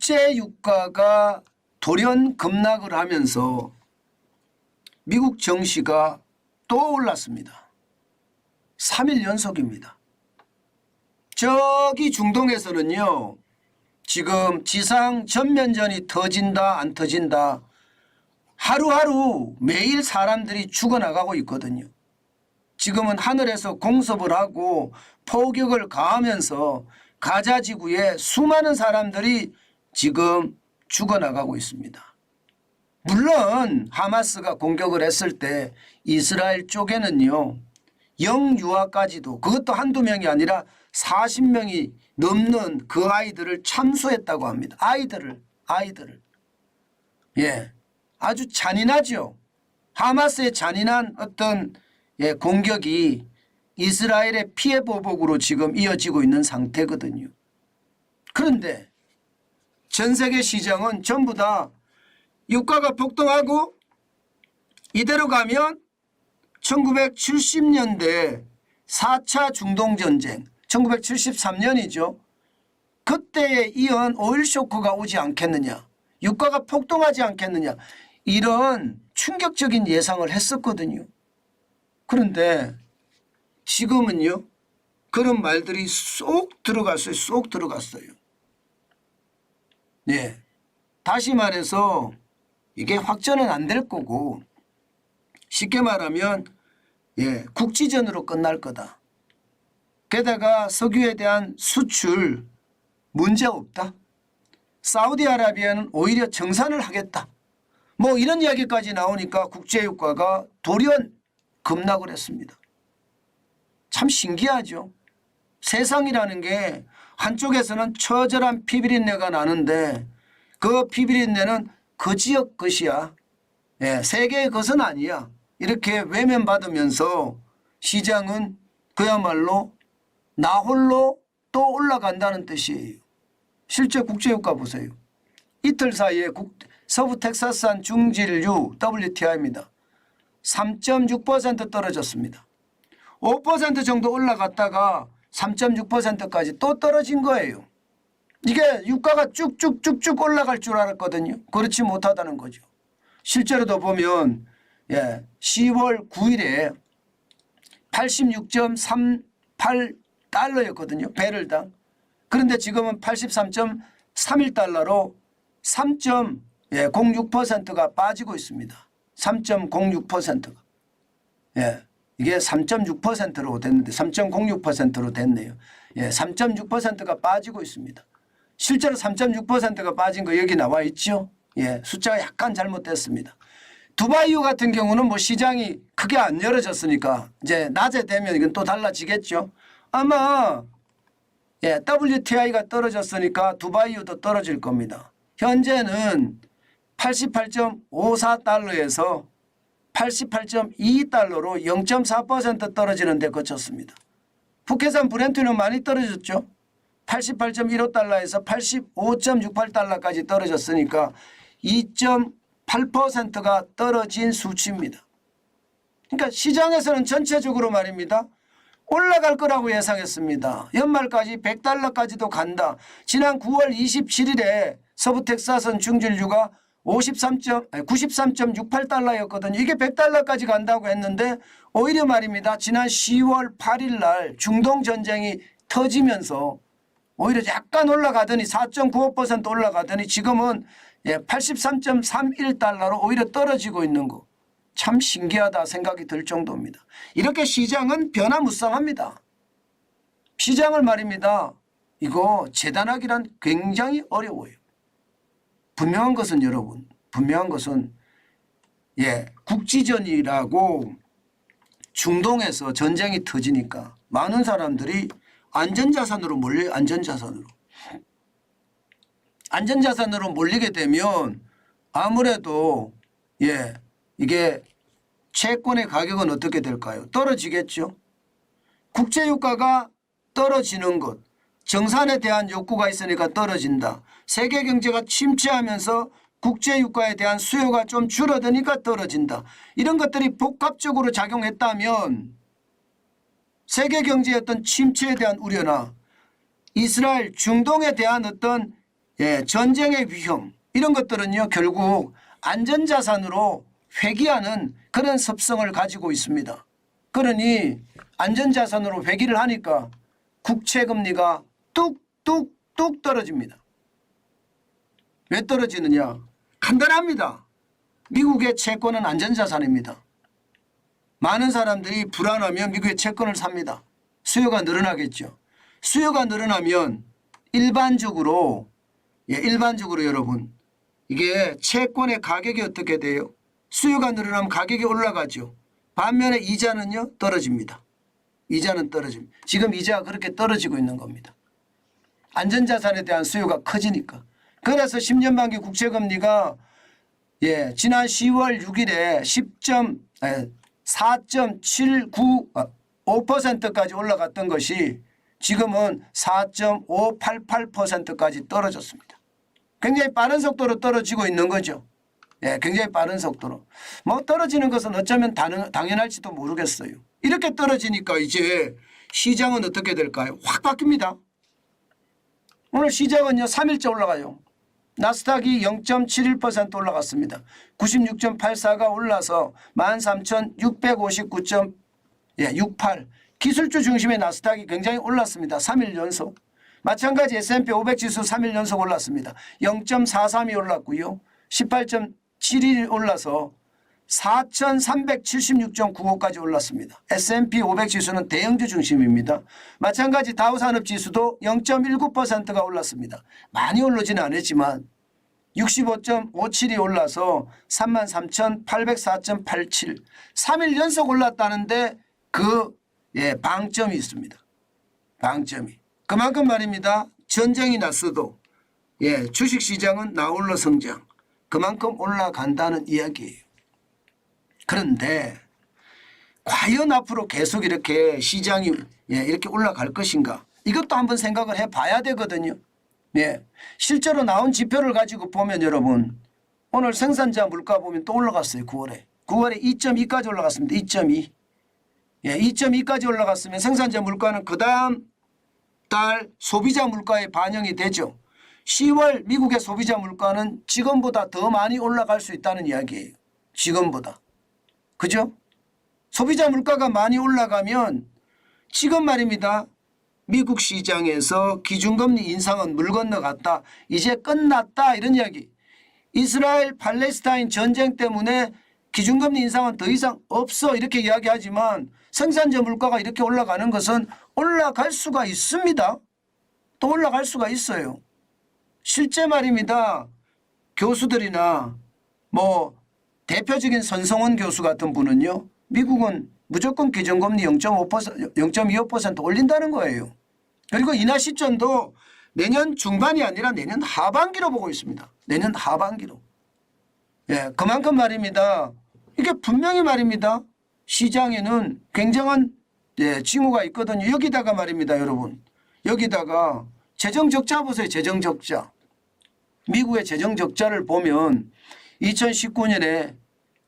국제 유가가 돌연 급락을 하면서 미국 증시가 또 올랐습니다. 3일 연속입니다. 저기 중동에서는요, 지금 지상 전면전이 터진다 안 터진다 하루하루 매일 사람들이 죽어나가고 있거든요. 지금은 하늘에서 공습을 하고 포격을 가하면서 가자 지구에 수많은 사람들이 지금 죽어나가고 있습니다. 물론 하마스가 공격을 했을 때 이스라엘 쪽에는요, 영유아까지도, 그것도 한두 명이 아니라 40명이 넘는 그 아이들을 참수했다고 합니다. 아이들을. 예, 아주 잔인하죠. 하마스의 잔인한 어떤 공격이 이스라엘의 피해 보복으로 지금 이어지고 있는 상태거든요. 그런데 전 세계 시장은 전부 다 유가가 폭등하고 이대로 가면 1970년대 4차 중동전쟁 1973년이죠. 그때에 이은 오일 쇼크가 오지 않겠느냐, 유가가 폭등하지 않겠느냐, 이런 충격적인 예상을 했었거든요. 그런데 지금은요, 그런 말들이 쏙 들어갔어요. 네. 다시 말해서 이게 확전은 안 될 거고, 쉽게 말하면 국지전으로 끝날 거다. 게다가 석유에 대한 수출 문제 없다. 사우디아라비아는 오히려 정산을 하겠다. 뭐 이런 이야기까지 나오니까 국제유가가 돌연 급락을 했습니다. 참 신기하죠. 세상이라는 게 한쪽에서는 처절한 피비린내가 나는데 그 피비린내는 그 지역 것이야. 세계의 것은 아니야. 이렇게 외면받으면서 시장은 그야말로 나 홀로 또 올라간다는 뜻이에요. 실제 국제유가 보세요. 이틀 사이에 서부 텍사스산 중진유 WTI입니다. 3.6% 떨어졌습니다. 5% 정도 올라갔다가 3.6%까지 또 떨어진 거예요. 이게 유가가 쭉쭉쭉쭉 올라갈 줄 알았거든요. 그렇지 못하다는 거죠. 실제로도 보면 10월 9일에 86.38달러였거든요. 배럴당. 그런데 지금은 83.31달러로 3.06%가 빠지고 있습니다. 3.06%가. 이게 3.6%로 됐는데 3.06%로 됐네요. 3.6%가 빠지고 있습니다. 실제로 3.6%가 빠진 거 여기 나와 있죠. 숫자가 약간 잘못됐습니다. 두바이유 같은 경우는 뭐 시장이 크게 안 열어졌으니까 이제 낮에 되면 이건 또 달라지겠죠. 아마 WTI가 떨어졌으니까 두바이유도 떨어질 겁니다. 현재는 88.54달러에서 88.2달러로 0.4% 떨어지는 데 그쳤습니다. 북해산 브렌트는 많이 떨어졌죠. 88.15달러에서 85.68달러까지 떨어졌으니까 2.8%가 떨어진 수치입니다. 그러니까 시장에서는 전체적으로 말입니다. 올라갈 거라고 예상했습니다. 연말까지 100달러까지도 간다. 지난 9월 27일에 서부 텍사스산 중진유가 93.68달러였거든요. 이게 100달러까지 간다고 했는데 오히려 말입니다. 지난 10월 8일 날 중동전쟁이 터지면서 오히려 약간 올라가더니 4.95% 올라가더니 지금은 83.31달러로 오히려 떨어지고 있는 거. 참 신기하다 생각이 들 정도입니다. 이렇게 시장은 변화무쌍합니다. 시장을 말입니다. 이거 재단하기란 굉장히 어려워요. 분명한 것은 여러분, 분명한 것은 국지전이라고 중동에서 전쟁이 터지니까 많은 사람들이 안전자산으로 몰려요. 안전자산으로 몰리게 되면 아무래도 이게 채권의 가격은 어떻게 될까요? 떨어지겠죠. 국제유가가 떨어지는 것, 정산에 대한 욕구가 있으니까 떨어진다. 세계 경제가 침체하면서 국제유가에 대한 수요가 좀 줄어드니까 떨어진다. 이런 것들이 복합적으로 작용했다면 세계 경제의 어떤 침체에 대한 우려나 이스라엘 중동에 대한 어떤 전쟁의 위험 이런 것들은요 결국 안전자산으로 회귀하는 그런 습성을 가지고 있습니다. 그러니 안전자산으로 회귀를 하니까 국채금리가 뚝뚝뚝 떨어집니다. 왜 떨어지느냐? 간단합니다. 미국의 채권은 안전자산입니다. 많은 사람들이 불안하면 미국의 채권을 삽니다. 수요가 늘어나겠죠. 수요가 늘어나면 일반적으로 여러분 이게 채권의 가격이 어떻게 돼요? 수요가 늘어나면 가격이 올라가죠. 반면에 이자는요 떨어집니다. 이자는 떨어집니다. 지금 이자가 그렇게 떨어지고 있는 겁니다. 안전자산에 대한 수요가 커지니까. 그래서 10년 만기 국채금리가 지난 10월 6일에 4.795%까지 올라갔던 것이 지금은 4.588%까지 떨어졌습니다. 굉장히 빠른 속도로 떨어지고 있는 거죠. 굉장히 빠른 속도로. 뭐 떨어지는 것은 어쩌면 당연할지도 모르겠어요. 이렇게 떨어지니까 이제 시장은 어떻게 될까요? 확 바뀝니다. 오늘 시장은요 3일째 올라가요. 나스닥이 0.71% 올라갔습니다. 96.84가 올라서 13,659.68. 기술주 중심의 나스닥이 굉장히 올랐습니다. 3일 연속. 마찬가지 S&P 500 지수 3일 연속 올랐습니다. 0.43이 올랐고요. 18.71이 올라서 4,376.95까지 올랐습니다. S&P 500 지수는 대형주 중심입니다. 마찬가지 다우산업지수도 0.19%가 올랐습니다. 많이 오르지는 않았지만 65.57이 올라서 33,804.87 3일 연속 올랐다는데 그 방점이 있습니다. 방점이. 그만큼 말입니다. 전쟁이 났어도 주식시장은 나홀로 성장. 그만큼 올라간다는 이야기예요. 그런데 과연 앞으로 계속 이렇게 시장이 이렇게 올라갈 것인가? 이것도 한번 생각을 해봐야 되거든요. 실제로 나온 지표를 가지고 보면 여러분 오늘 생산자 물가 보면 또 올라갔어요. 9월에 2.2까지 올라갔습니다. 2.2. 2.2까지 올라갔으면 생산자 물가는 그 다음 달 소비자 물가에 반영이 되죠. 10월 미국의 소비자 물가는 지금보다 더 많이 올라갈 수 있다는 이야기예요. 지금보다. 그죠? 소비자 물가가 많이 올라가면 지금 말입니다. 미국 시장에서 기준금리 인상은 물 건너갔다. 이제 끝났다. 이런 이야기. 이스라엘 팔레스타인 전쟁 때문에 기준금리 인상은 더 이상 없어. 이렇게 이야기하지만 생산자 물가가 이렇게 올라가는 것은 올라갈 수가 있습니다. 또 올라갈 수가 있어요. 실제 말입니다. 교수들이나 뭐 대표적인 선성원 교수 같은 분은요. 미국은 무조건 기준금리 0.25% 올린다는 거예요. 그리고 인하 시점도 내년 중반이 아니라 내년 하반기로 보고 있습니다. 내년 하반기로. 그만큼 말입니다. 이게 분명히 말입니다. 시장에는 굉장한 징후가 있거든요. 여기다가 말입니다. 여러분. 여기다가 재정적자 보세요. 재정적자. 미국의 재정적자를 보면 2019년에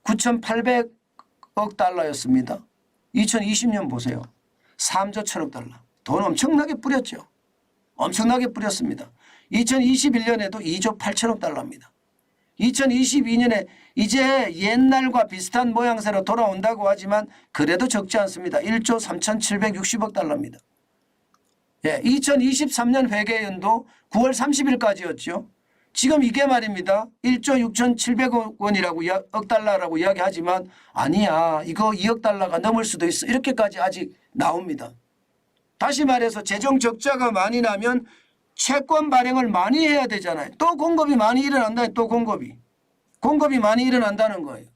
9,800억 달러였습니다. 2020년 보세요. 3조 1천억 달러. 돈 엄청나게 뿌렸죠. 엄청나게 뿌렸습니다. 2021년에도 2조 8천억 달러입니다. 2022년에 이제 옛날과 비슷한 모양새로 돌아온다고 하지만 그래도 적지 않습니다. 1조 3,760억 달러입니다. 2023년 회계연도 9월 30일까지였죠. 지금 이게 말입니다. 1조 6,700억 원이라고 억 달러라고 이야기하지만 아니야. 이거 2억 달러가 넘을 수도 있어. 이렇게까지 아직 나옵니다. 다시 말해서 재정 적자가 많이 나면 채권 발행을 많이 해야 되잖아요. 또 공급이 많이 일어난다. 또 공급이 많이 일어난다는 거예요.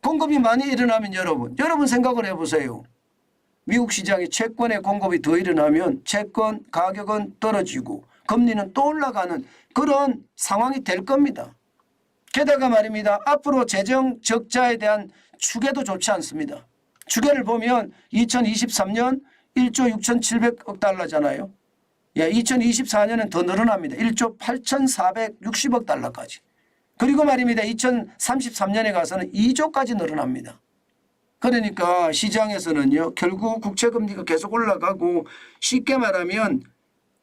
공급이 많이 일어나면 여러분 생각을 해보세요. 미국 시장에 채권의 공급이 더 일어나면 채권 가격은 떨어지고 금리는 또 올라가는 그런 상황이 될 겁니다. 게다가 말입니다. 앞으로 재정 적자에 대한 추계도 좋지 않습니다. 추계를 보면 2023년 1조 6,700억 달러잖아요. 2024년은 더 늘어납니다. 1조 8,460억 달러까지. 그리고 말입니다. 2033년에 가서는 2조까지 늘어납니다. 그러니까 시장에서는요. 결국 국채금리가 계속 올라가고 쉽게 말하면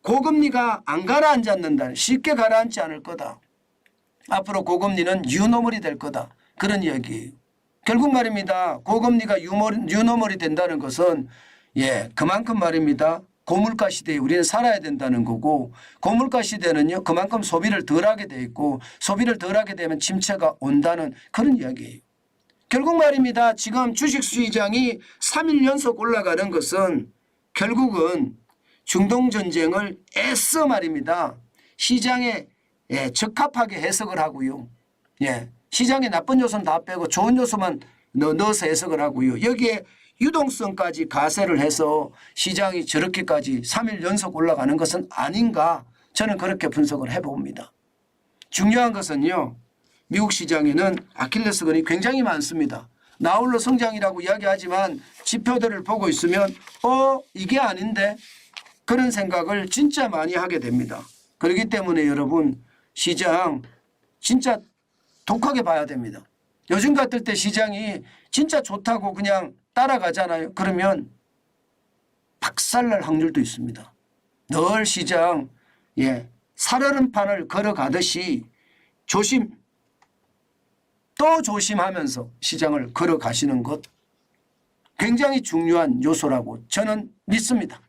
고금리가 안 가라앉았는다. 쉽게 가라앉지 않을 거다. 앞으로 고금리는 유노멀이 될 거다. 그런 이야기예요. 결국 말입니다. 고금리가 유노멀이 된다는 것은 그만큼 말입니다. 고물가 시대에 우리는 살아야 된다는 거고, 고물가 시대는요 그만큼 소비를 덜하게 돼 있고, 소비를 덜하게 되면 침체가 온다는 그런 이야기예요. 결국 말입니다. 지금 주식시장이 3일 연속 올라가는 것은 결국은 중동전쟁을 애써 말입니다. 시장에 적합하게 해석을 하고요. 시장에 나쁜 요소는 다 빼고 좋은 요소만 넣어서 해석을 하고요. 여기에 유동성까지 가세를 해서 시장이 저렇게까지 3일 연속 올라가는 것은 아닌가, 저는 그렇게 분석을 해봅니다. 중요한 것은요, 미국 시장에는 아킬레스건이 굉장히 많습니다. 나홀로 성장이라고 이야기하지만 지표들을 보고 있으면 이게 아닌데, 그런 생각을 진짜 많이 하게 됩니다. 그렇기 때문에 여러분, 시장 진짜 독하게 봐야 됩니다. 요즘 같을 때 시장이 진짜 좋다고 그냥 따라가잖아요. 그러면 박살날 확률도 있습니다. 늘 시장 살얼음판을 걸어가듯이 또 조심하면서 시장을 걸어가시는 것 굉장히 중요한 요소라고 저는 믿습니다.